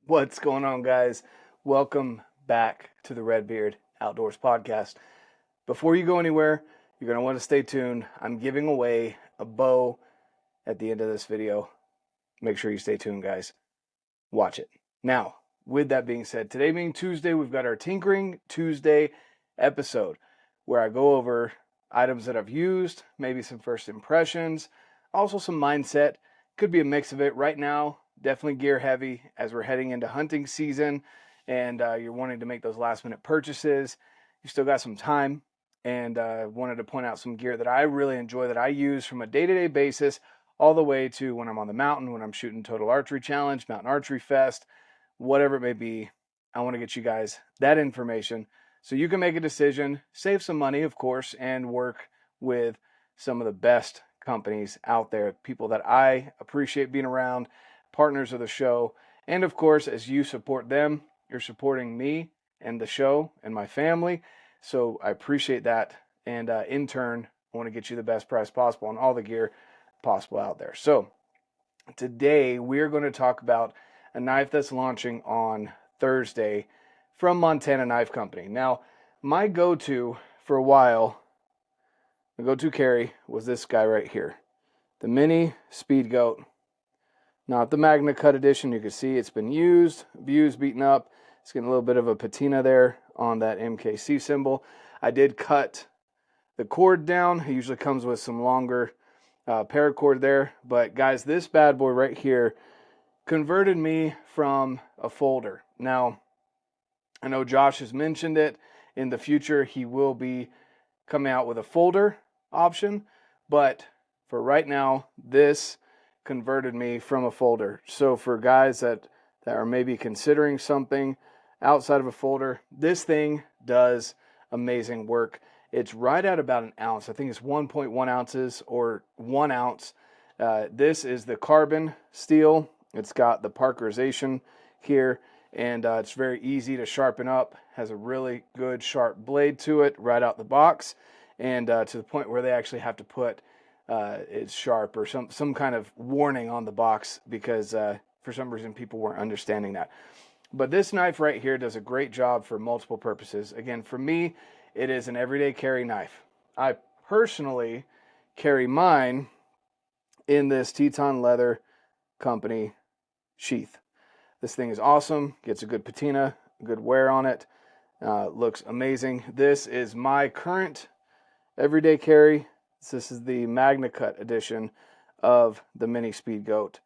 What's going on, guys? Welcome back to the RedBeard Outdoors Podcast. Before you go anywhere, you're going to want to stay tuned. I'm giving away a bow at the end of this video. Make sure you stay tuned, guys. Watch it. Now, with that being said, today being Tuesday, we've got our Tinkering Tuesday episode where I go over items that I've used, maybe some first impressions, also some mindset. Could be a mix of it. Right now, definitely gear heavy as we're heading into hunting season and you're wanting to make those last minute purchases. You still got some time, and wanted to point out some gear that I really enjoy that I use from a day-to-day basis all the way to when I'm on the mountain, when I'm shooting Total Archery Challenge, Mountain Archery Fest, whatever it may be. I want to get you guys that information so you can make a decision, save some money, of course, and work with some of the best companies out there, people that I appreciate being around, partners of the show. And of course, as you support them, you're supporting me and the show and my family. So I appreciate that. And in turn, I want to get you the best price possible on all the gear possible out there. So today we're going to talk about a knife that's launching on Thursday from Montana Knife Company. Now, my go-to for a while, the go-to carry was this guy right here, the Mini Speedgoat. Not the magnacut edition. You can see it's been used, abused, beaten up. It's getting a little bit of a patina there on that MKC symbol. I did cut the cord down. It usually comes with some longer paracord there. But guys, this bad boy right here converted me from a folder. Now, I know Josh has mentioned it. In the future, he will be coming out with a folder option. But for right now, this converted me from a folder. So for guys that are maybe considering something outside of a folder, this thing does amazing work. It's right at about an ounce. I think it's 1.1 ounces or 1 ounce. This is the carbon steel. It's got the parkerization here, and it's very easy to sharpen up. Has a really good sharp blade to it right out the box, and to the point where they actually have to put it's sharp or some kind of warning on the box because for some reason people weren't understanding that. But this knife right here does a great job for multiple purposes. Again, for me, it is an everyday carry knife. I personally carry mine in this Teton Leather Company sheath. This thing is awesome. Gets a good patina, good wear on it. Looks amazing. This is my current everyday carry. This is the magnacut edition of the Mini Speedgoat.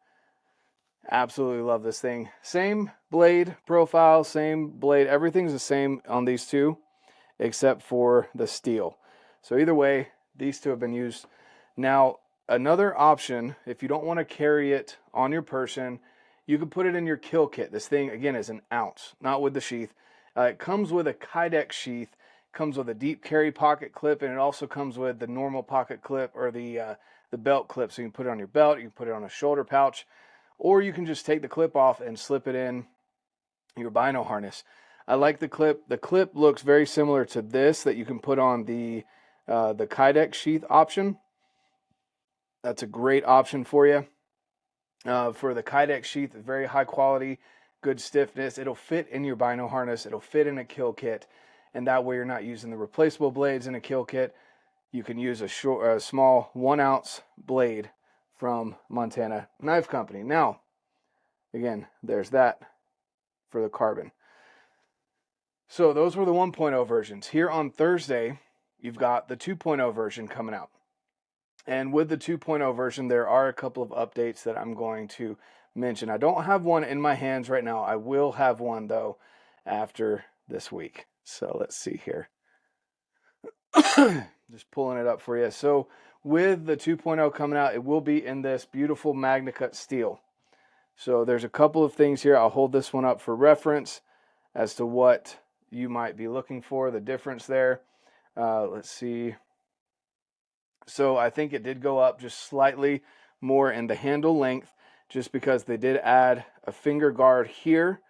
Absolutely love this thing. Same blade profile, same blade. Everything's the same on these two except for the steel. So either way, these two have been used. Now, another option, if you don't want to carry it on your person, you can put it in your kill kit. This thing, again, is an ounce, not with the sheath. It comes with a Kryptek sheath, comes with a deep carry pocket clip, and it also comes with the normal pocket clip or the belt clip. So you can put it on your belt, you can put it on a shoulder pouch, or you can just take the clip off and slip it in your bino harness. I like the clip. The clip looks very similar to this that you can put on the Kryptek sheath option. That's a great option for you. For the Kryptek sheath, very high quality, good stiffness. It'll fit in your bino harness. It'll fit in a kill kit. And that way you're not using the replaceable blades in a kill kit. You can use a small 1 ounce blade from Montana Knife Company. Now, again, there's that for the carbon. So those were the 1.0 versions. Here on Thursday, you've got the 2.0 version coming out. And with the 2.0 version, there are a couple of updates that I'm going to mention. I don't have one in my hands right now. I will have one, though, after this week. So let's see here. Just pulling it up for you. So with the 2.0 coming out, it will be in this beautiful magnacut steel. So there's a couple of things here. I'll hold this one up for reference as to what you might be looking for, the difference there. Let's see. So I think it did go up just slightly more in the handle length, just because they did add a finger guard here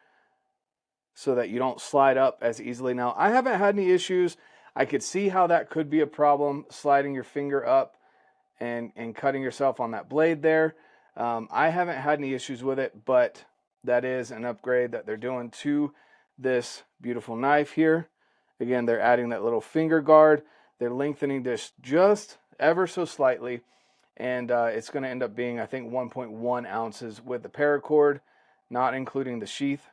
so that you don't slide up as easily. Now, I haven't had any issues. I could see how that could be a problem, sliding your finger up and cutting yourself on that blade there. I haven't had any issues with it, but that is an upgrade that they're doing to this beautiful knife here. Again, they're adding that little finger guard. They're lengthening this just ever so slightly. And it's going to end up being, I think, 1.1 ounces with the paracord, not including the sheath.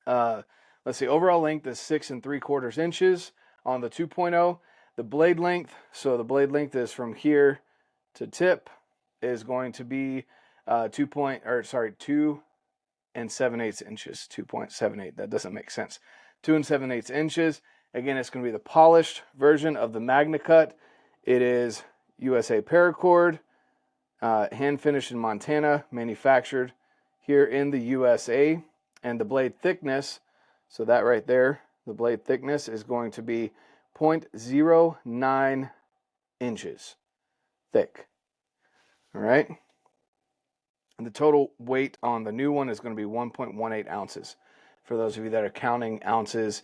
Let's see, overall length is 6 3/4 inches on the 2.0. The blade length, so the blade length is from here to tip, is going to be 2 7/8 inches. 2.78. That doesn't make sense. 2 7/8 inches. Again, it's going to be the polished version of the magnacut. It is USA paracord, hand finished in Montana, manufactured here in the USA. And the blade thickness, so that right there, the blade thickness is going to be 0.09 inches thick. All right. And the total weight on the new one is going to be 1.18 ounces. For those of you that are counting ounces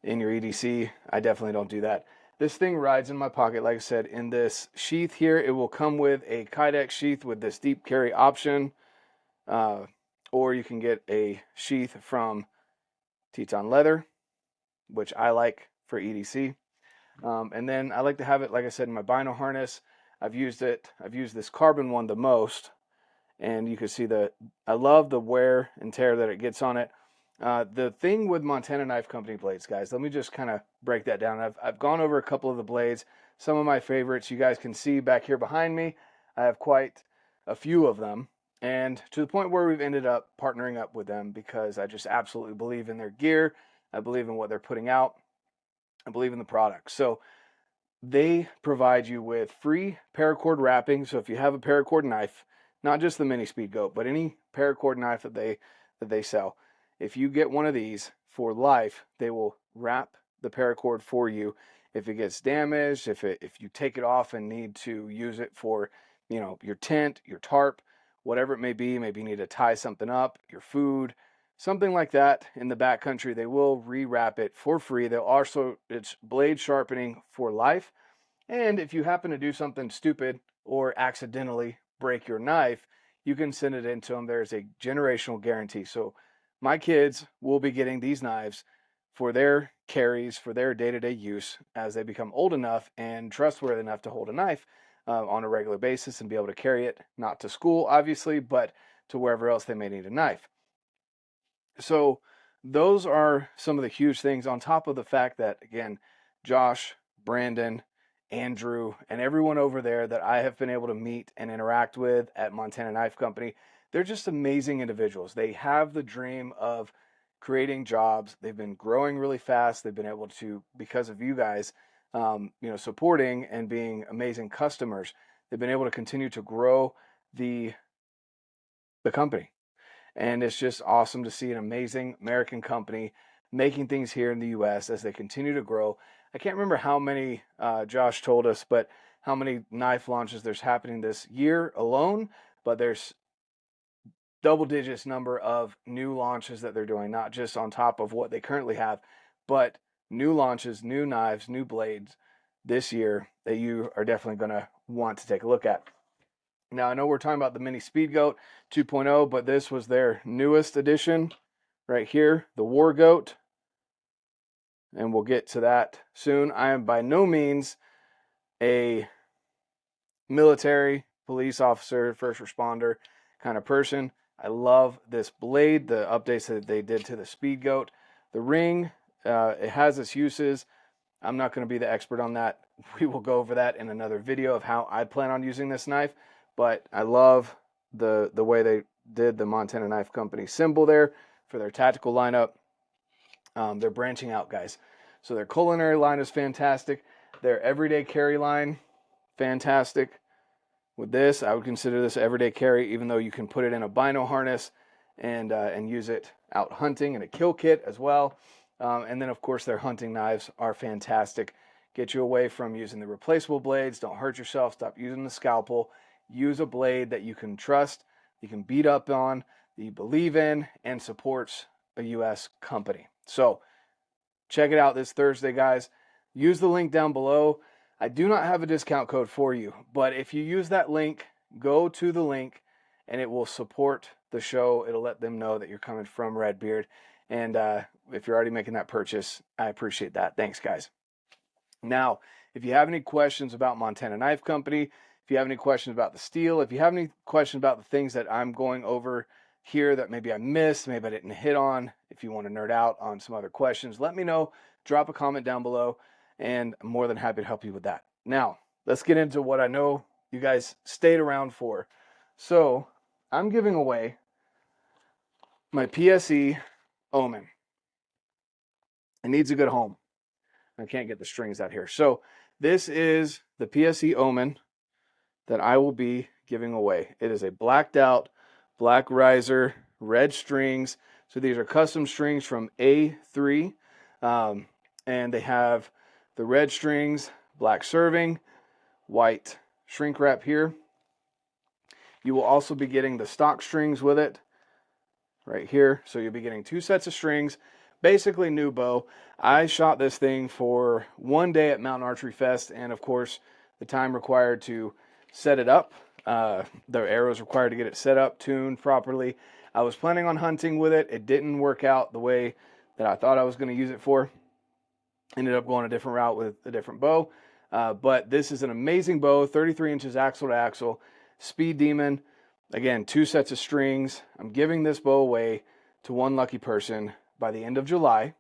in your EDC, I definitely don't do that. This thing rides in my pocket, like I said, in this sheath here. It will come with a Kydex sheath with this deep carry option, or you can get a sheath from Teton Leather, which I like for EDC. And then I like to have it, like I said, in my bino harness. I've used this carbon one the most, and you can see I love the wear and tear that it gets on it. The thing with Montana Knife Company blades, guys, let me just kind of break that down. I've gone over a couple of the blades, some of my favorites. You guys can see back here behind me, I have quite a few of them, and to the point where we've ended up partnering up with them because I just absolutely believe in their gear. I believe in what they're putting out. I believe in the product. So they provide you with free paracord wrapping. So if you have a paracord knife, not just the Mini Speedgoat, but any paracord knife that they sell, if you get one of these for life, they will wrap the paracord for you. If it gets damaged, if you take it off and need to use it for, your tent, your tarp, whatever it may be, maybe you need to tie something up, your food, something like that in the backcountry, they will rewrap it for free. It's blade sharpening for life. And if you happen to do something stupid or accidentally break your knife, you can send it in to them. There's a generational guarantee. So my kids will be getting these knives for their carries, for their day-to-day use as they become old enough and trustworthy enough to hold a knife on a regular basis and be able to carry it, not to school, obviously, but to wherever else they may need a knife. So those are some of the huge things, on top of the fact that, again, Josh, Brandon, Andrew, and everyone over there that I have been able to meet and interact with at Montana Knife Company, they're just amazing individuals. They have the dream of creating jobs. They've been growing really fast. They've been able to, because of you guys, supporting and being amazing customers, they've been able to continue to grow the company. And it's just awesome to see an amazing American company making things here in the U.S. as they continue to grow. I can't remember how many Josh told us, but how many knife launches there's happening this year alone. But there's double digits number of new launches that they're doing, not just on top of what they currently have, but new launches, new knives, new blades this year that you are definitely going to want to take a look at. Now, I know we're talking about the Mini Speedgoat 2.0, but this was their newest edition right here, the War Goat. And we'll get to that soon. I am by no means a military, police officer, first responder kind of person. I love this blade, the updates that they did to the Speedgoat. The ring, it has its uses. I'm not going to be the expert on that. We will go over that in another video of how I plan on using this knife. But I love the way they did the Montana Knife Company symbol there for their tactical lineup. They're branching out, guys. So their culinary line is fantastic. Their everyday carry line, fantastic. With this, I would consider this everyday carry, even though you can put it in a bino harness and use it out hunting in a kill kit as well. And then, of course, their hunting knives are fantastic. Get you away from using the replaceable blades. Don't hurt yourself. Stop using the scalpel. Use a blade that you can trust, you can beat up on, that you believe in, and supports a U.S. company. So check it out this Thursday, guys. Use the link down below. I do not have a discount code for you, but if you use that link, go to the link, and it will support the show. It'll let them know that you're coming from RedBeard. And if you're already making that purchase, I appreciate that. Thanks, guys. Now, if you have any questions about Montana Knife Company, if you have any questions about the steel, if you have any questions about the things that I'm going over here that maybe I missed, maybe I didn't hit on, if you want to nerd out on some other questions, let me know. Drop a comment down below, and I'm more than happy to help you with that. Now, let's get into what I know you guys stayed around for. So, I'm giving away my PSE Omen. It needs a good home. I can't get the strings out here. So, this is the PSE Omen that I will be giving away. It is a blacked out, black riser, red strings. So these are custom strings from A3. And they have the red strings, black serving, white shrink wrap here. You will also be getting the stock strings with it right here. So you'll be getting 2 sets of strings. Basically new bow. I shot this thing for 1 day at Mountain Archery Fest, and of course the time required to set it up. The arrows required to get it set up, tuned properly. I was planning on hunting with it. It didn't work out the way that I thought I was going to use it for. Ended up going a different route with a different bow. But this is an amazing bow, 33 inches axle to axle, Speed Demon. Again, 2 sets of strings. I'm giving this bow away to 1 lucky person by the end of July.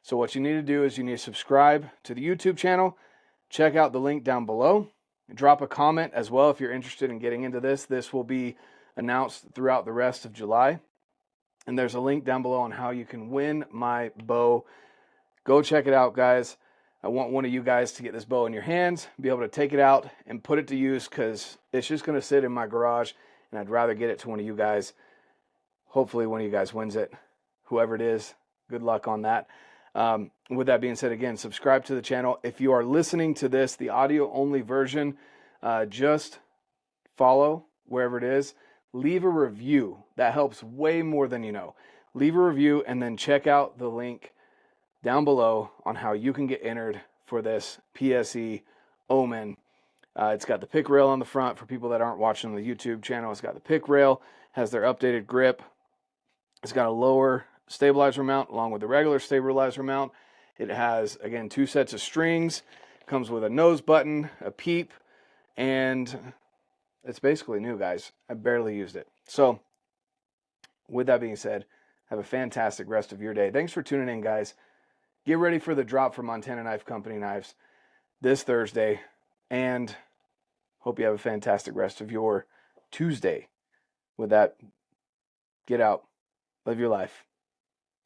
So what you need to do is you need to subscribe to the YouTube channel. Check out the link down below. Drop a comment as well if you're interested in getting into this. This will be announced throughout the rest of July. And there's a link down below on how you can win my bow. Go check it out, guys. I want one of you guys to get this bow in your hands, be able to take it out and put it to use, because it's just going to sit in my garage, and I'd rather get it to one of you guys. Hopefully one of you guys wins it. Whoever it is, good luck on that. With that being said, again, subscribe to the channel. If you are listening to this, the audio-only version, just follow wherever it is. Leave a review. That helps way more than you know. Leave a review and then check out the link down below on how you can get entered for this PSE Omen. It's got the pick rail on the front for people that aren't watching the YouTube channel. It's got the pick rail, has their updated grip. It's got a lower stabilizer mount along with the regular stabilizer mount. It has, again, 2 sets of strings. Comes with a nose button, a peep, and it's basically new, guys. I barely used it. So, with that being said, have a fantastic rest of your day. Thanks for tuning in, guys. Get ready for the drop from Montana Knife Company knives this Thursday, and hope you have a fantastic rest of your Tuesday. With that, get out, live your life,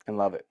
and love it.